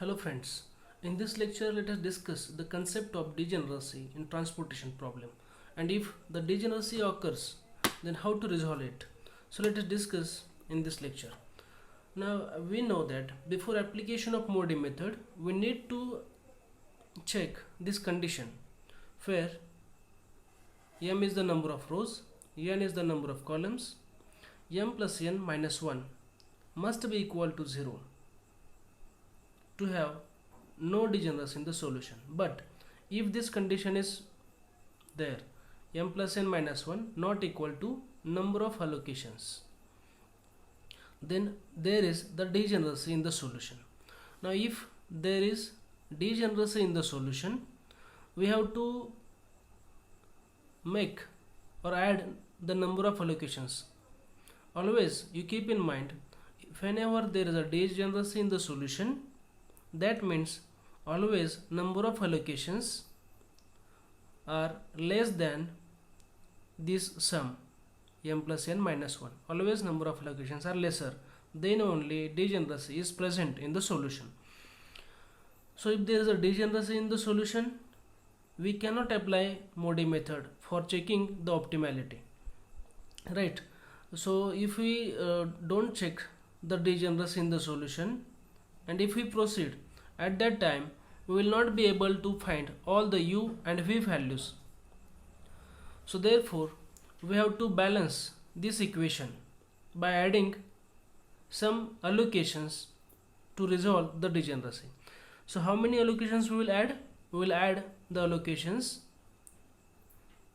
Hello friends, in this lecture let us discuss the concept of degeneracy in transportation problem, and if the degeneracy occurs then how to resolve it. So let us discuss in this lecture. Now we know that before application of Modi method we need to check this condition where m is the number of rows, n is the number of columns, m plus n minus 1 must be equal to 0 to have no degeneracy in the solution. But if this condition is there, m plus n minus 1 not equal to number of allocations, then there is the degeneracy in the solution. Now if there is degeneracy in the solution, we have to make or add the number of allocations. Always you keep in mind, whenever there is a degeneracy in the solution, that means always number of allocations are less than this sum m plus n minus 1. Always number of allocations are lesser, then only degeneracy is present in the solution. So if there is a degeneracy in the solution, we cannot apply Modi method for checking the optimality, right? So if we don't check the degeneracy in the solution, and if we proceed, at that time we will not be able to find all the u and v values. So therefore we have to balance this equation by adding some allocations to resolve the degeneracy. So how many allocations we will add? We will add the allocations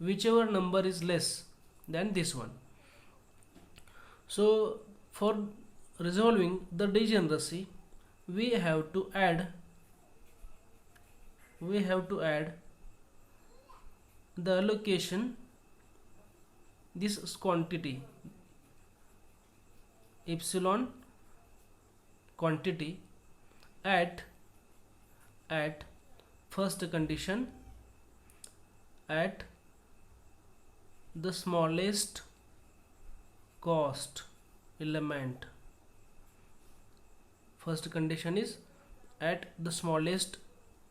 whichever number is less than this one. So for resolving the degeneracy, we have to add the allocation, this quantity epsilon quantity at first condition at the smallest cost element. First condition is at the smallest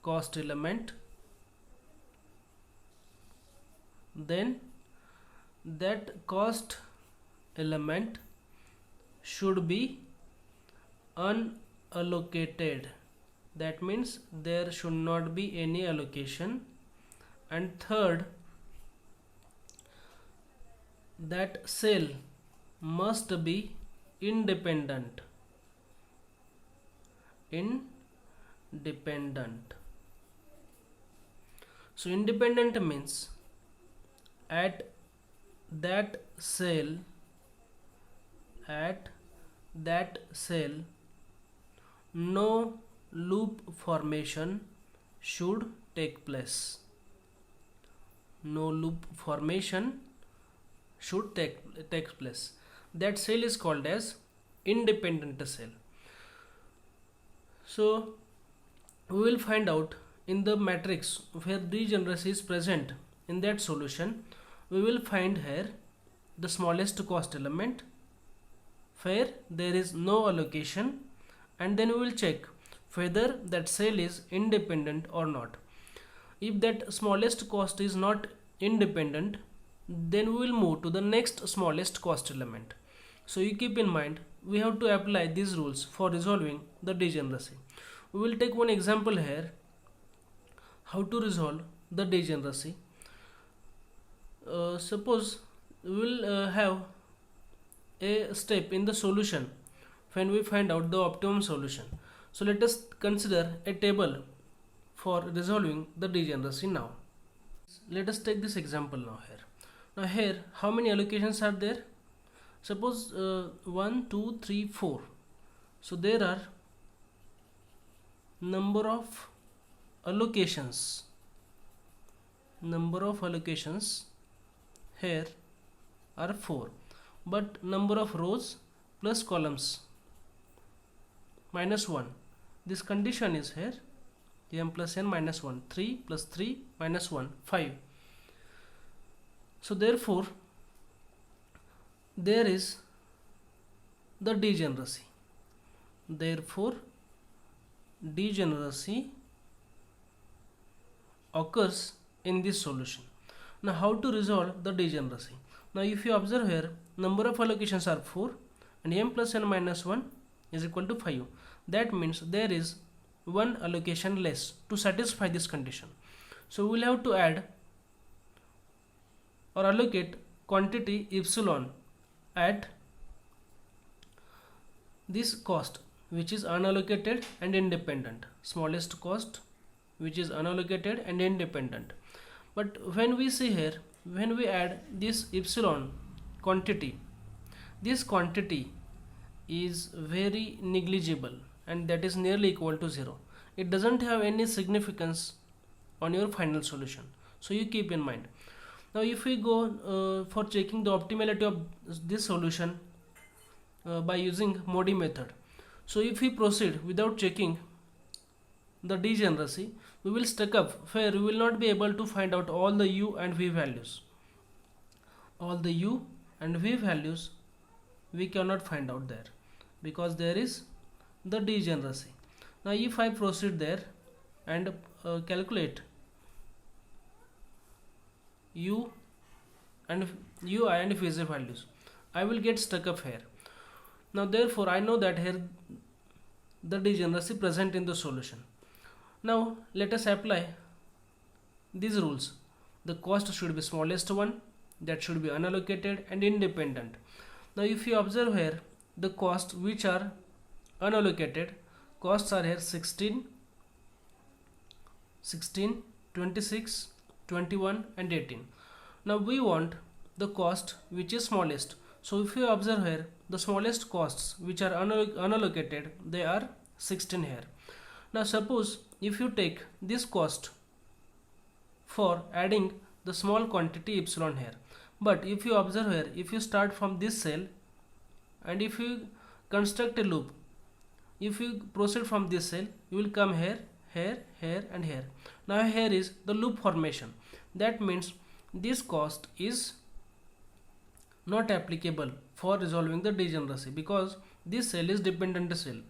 cost element, then that cost element should be unallocated. That means there should not be any allocation. And third, that cell must be independent. So independent means at that cell no loop formation should take place. No loop formation should take place. That cell is called as independent cell. So we will find out in the matrix where degeneracy is present in that solution. We will find here the smallest cost element where there is no allocation, and then we will check whether that cell is independent or not. If that smallest cost is not independent, then we will move to the next smallest cost element. So you keep in mind, we have to apply these rules for resolving the degeneracy. We will take one example here, how to resolve the degeneracy. Suppose we will have a step in the solution when we find out the optimum solution. So let us consider a table for resolving the degeneracy now. Let us take this example now here. Now here, how many allocations are there? Suppose 1, 2, 3, 4. So there are number of allocations here are 4, but number of rows plus columns minus 1. This condition is here m plus n minus 1, 3 plus 3 minus 1, 5. So therefore there is the degeneracy. Therefore degeneracy occurs in this solution. Now how to resolve the degeneracy? Now if you observe here, number of allocations are 4 and m plus n minus 1 is equal to 5. That means there is one allocation less to satisfy this condition. So we'll have to add or allocate quantity epsilon at this cost which is unallocated and independent, smallest cost which is unallocated and independent. But when we see here, when we add this epsilon quantity, this quantity is very negligible and that is nearly equal to 0. It doesn't have any significance on your final solution, so you keep in mind. Now if we go for checking the optimality of this solution by using Modi method, so if we proceed without checking the degeneracy, we will stuck up where we will not be able to find out all the u and v values. All the u and v values we cannot find out there because there is the degeneracy. Now if I proceed there and calculate u and ui and vz values, I will get stuck up here. Now therefore I know that here the degeneracy present in the solution. Now let us apply these rules. The cost should be smallest one, that should be unallocated and independent. Now if you observe here, the costs which are unallocated, costs are here 16, 26, 21 and 18. Now we want the cost which is smallest. So if you observe here, the smallest costs which are unallocated, they are 16 here. Now suppose if you take this cost for adding the small quantity epsilon here, but if you observe here, if you start from this cell and if you construct a loop, if you proceed from this cell, you will come here, here, here and here. Now here is the loop formation. That means this cost is not applicable for resolving the degeneracy because this cell is dependent cell.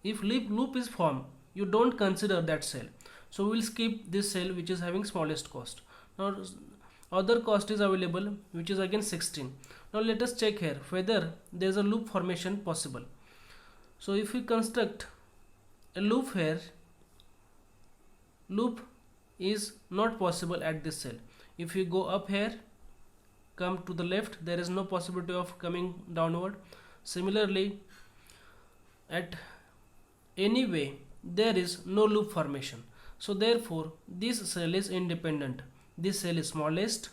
If loop is formed, you don't consider that cell. So we will skip this cell which is having smallest cost. Now other cost is available which is again 16. Now let us check here whether there is a loop formation possible. So if we construct a loop here, loop is not possible at this cell. If you go up here, come to the left, there is no possibility of coming downward. Similarly, at any way there is no loop formation. So therefore this cell is independent. This cell is smallest,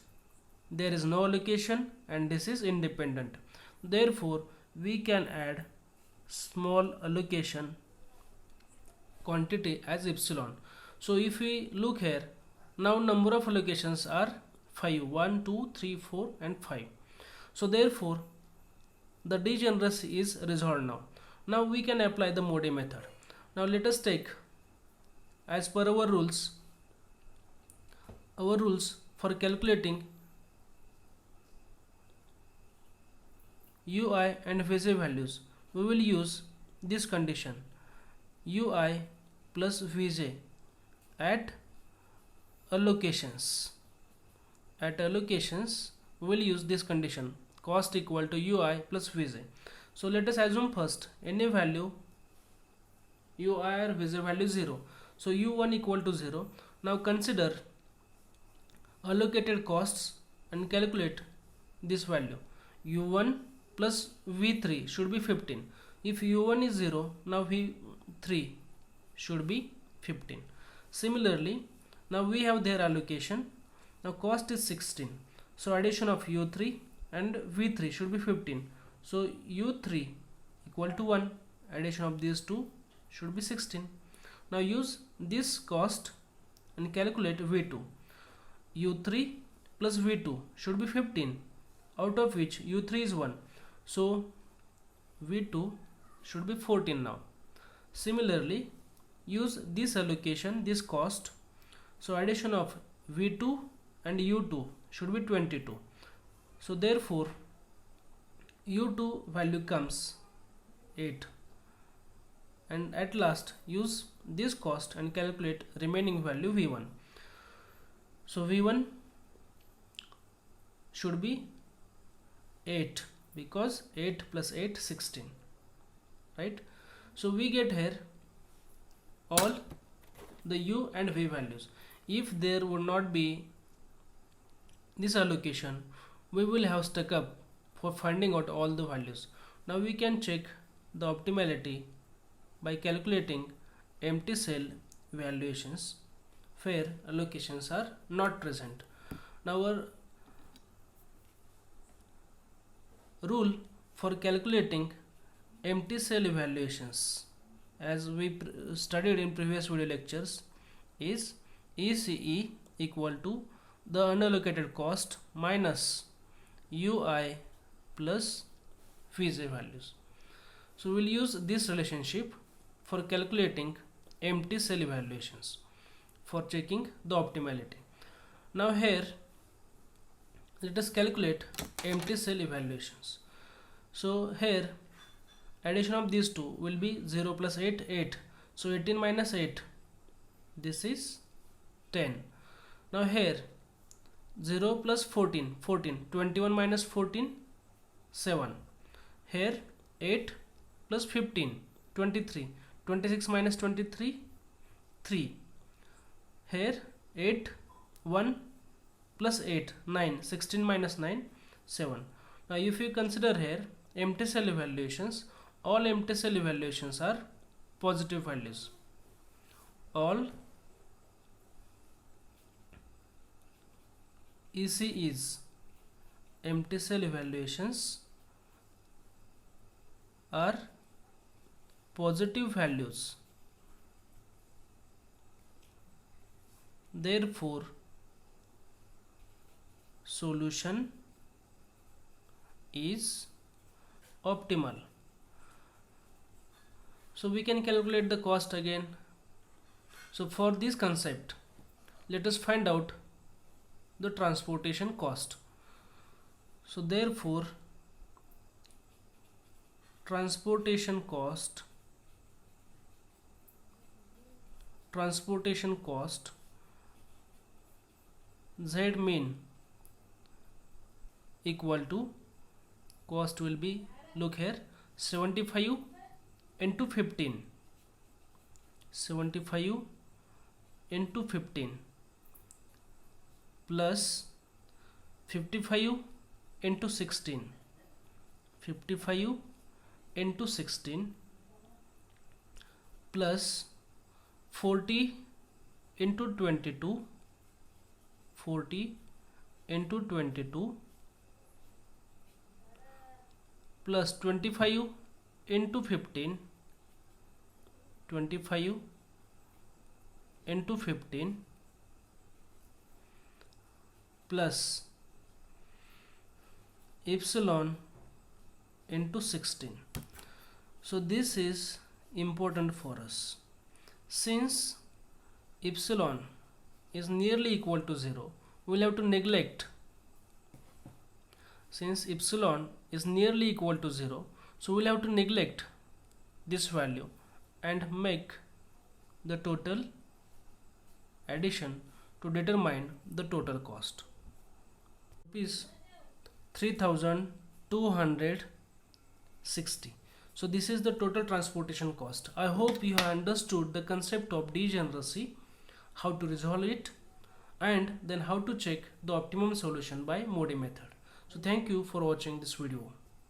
there is no allocation and this is independent. Therefore we can add small allocation quantity as epsilon. So if we look here, now number of allocations are 5, 1, 2, 3, 4 and 5. So therefore the degeneracy is resolved now. Now we can apply the Modi method. Now let us take, as per our rules for calculating ui and vz values, we will use this condition ui plus vj at allocations. At allocations we will use this condition cost equal to ui plus vj. So let us assume first any value ui or vj value 0. So u1 equal to 0. Now consider allocated costs and calculate this value. u1 plus v3 should be 15. If u1 is 0, now v3 should be 15. Similarly, now we have their allocation. Now cost is 16. So addition of u3 and v3 should be 15. So u3 equal to 1. Addition of these two should be 16. Now use this cost and calculate v2. u3 plus v2 should be 15, out of which u3 is 1. So v2 should be 14 now. Similarly, use this allocation, this cost. So addition of v2 and u2 should be 22. So therefore u2 value comes 8 and at last use this cost and calculate remaining value V1. So V1 should be 8 because 8 plus 8 16, right? So we get here all the U and V values. If there would not be this allocation, we will have stuck up for finding out all the values. Now we can check the optimality by calculating empty cell valuations where allocations are not present. Now our rule for calculating empty cell evaluations, as we studied in previous video lectures, is ECE equal to the unallocated cost minus UI plus Vj values. So we'll use this relationship for calculating empty cell evaluations for checking the optimality. Now here let us calculate empty cell evaluations. So here addition of these two will be 0 plus 8 8, so 18 minus 8, this is 10. Now here 0 plus 14 14, 21 minus 14 7. Here 8 plus 15 23, 26 minus 23 3. Here 8 1 plus 8 9, 16 minus 9 7. Now if you consider here empty cell evaluations, all empty cell evaluations are positive values. All ECE's empty cell evaluations are positive values. Therefore solution is optimal. So we can calculate the cost again. So for this concept, let us find out the transportation cost. So therefore transportation cost Z mean equal to, cost will be, look here, 75 into 15, 75 into 15 plus 55 into 16, 55 into 16 plus 40 into 22, 40 into 22 plus 25 into 15, 25 into 15 plus epsilon into 16. So this is important for us. Since epsilon is nearly equal to 0, we will have to neglect. Since epsilon is nearly equal to 0, so we will have to neglect this value and make the total addition to determine the total cost. Rupees 3260. So this is the total transportation cost. I hope you have understood the concept of degeneracy, how to resolve it, and then how to check the optimum solution by Modi method. So thank you for watching this video.